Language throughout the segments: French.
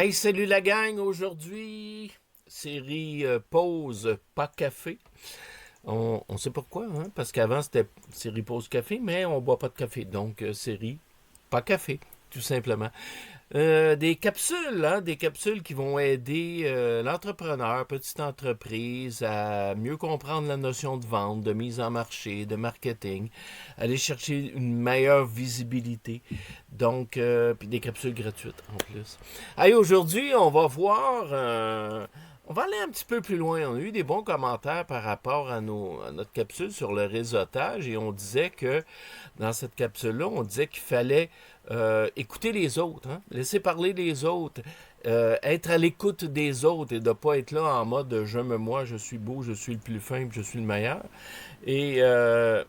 Hey, salut la gang! Aujourd'hui, série pause, pas café. On sait pourquoi, hein? Parce qu'avant c'était série pause café, mais on boit pas de café. Donc, série pas café, tout simplement. Des capsules, hein? Des capsules qui vont aider l'entrepreneur, petite entreprise, à mieux comprendre la notion de vente, de mise en marché, de marketing, aller chercher une meilleure visibilité. Donc, puis des capsules gratuites en plus. Hey, aujourd'hui, on va voir. On va aller un petit peu plus loin. On a eu des bons commentaires par rapport à notre capsule sur le réseautage et on disait que dans cette capsule-là, on disait qu'il fallait écouter les autres, hein, laisser parler les autres, être à l'écoute des autres et de ne pas être là en mode je me moi, je suis beau, je suis le plus fin, je suis le meilleur. Et à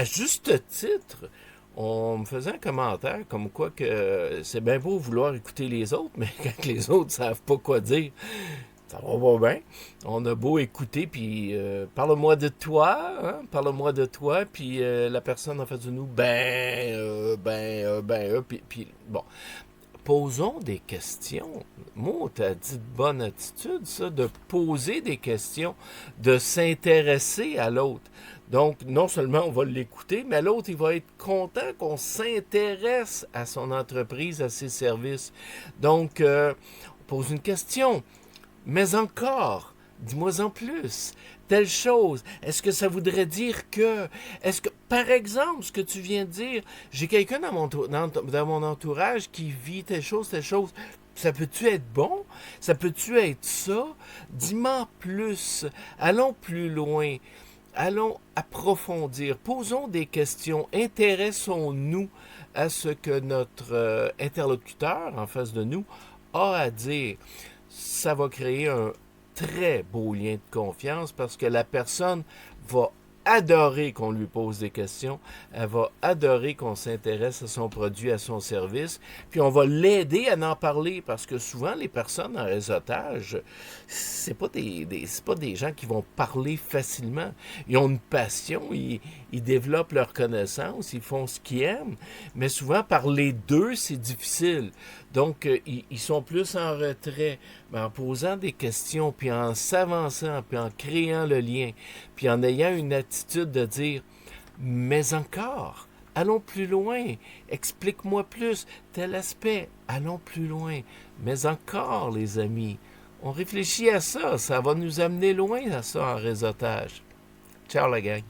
juste titre, on me faisait un commentaire comme quoi que c'est bien beau vouloir écouter les autres, mais quand les autres ne savent pas quoi dire, ça va pas bien. On a beau écouter, puis parle-moi de toi, hein, parle-moi de toi, puis la personne en face de nous, puis bon. Posons des questions. Moi, t'as dit de bonne attitude, ça, de poser des questions, de s'intéresser à l'autre. Donc, non seulement on va l'écouter, mais l'autre, il va être content qu'on s'intéresse à son entreprise, à ses services. Donc, on pose une question. Mais encore, dis-moi en plus. Telle chose. Est-ce que ça voudrait dire que... Est-ce que, par exemple, ce que tu viens de dire, j'ai quelqu'un dans mon entourage qui vit telle chose, telle chose. Ça peut-tu être bon? Ça peut-tu être ça? Dis-moi plus. Allons plus loin. Allons approfondir. Posons des questions. Intéressons-nous à ce que notre interlocuteur en face de nous a à dire. Ça va créer un très beau lien de confiance parce que la personne va adorer qu'on lui pose des questions, elle va adorer qu'on s'intéresse à son produit, à son service, puis on va l'aider à en parler parce que souvent les personnes en réseautage, c'est pas c'est pas des gens qui vont parler facilement. Ils ont une passion, ils développent leurs connaissances, ils font ce qu'ils aiment, mais souvent parler d'eux, c'est difficile. Donc, ils sont plus en retrait, mais en posant des questions, puis en s'avançant, puis en créant le lien, puis en ayant une attitude de dire, mais encore, allons plus loin, explique-moi plus tel aspect, allons plus loin, mais encore, les amis, on réfléchit à ça, ça va nous amener loin à ça en réseautage. Ciao la gang.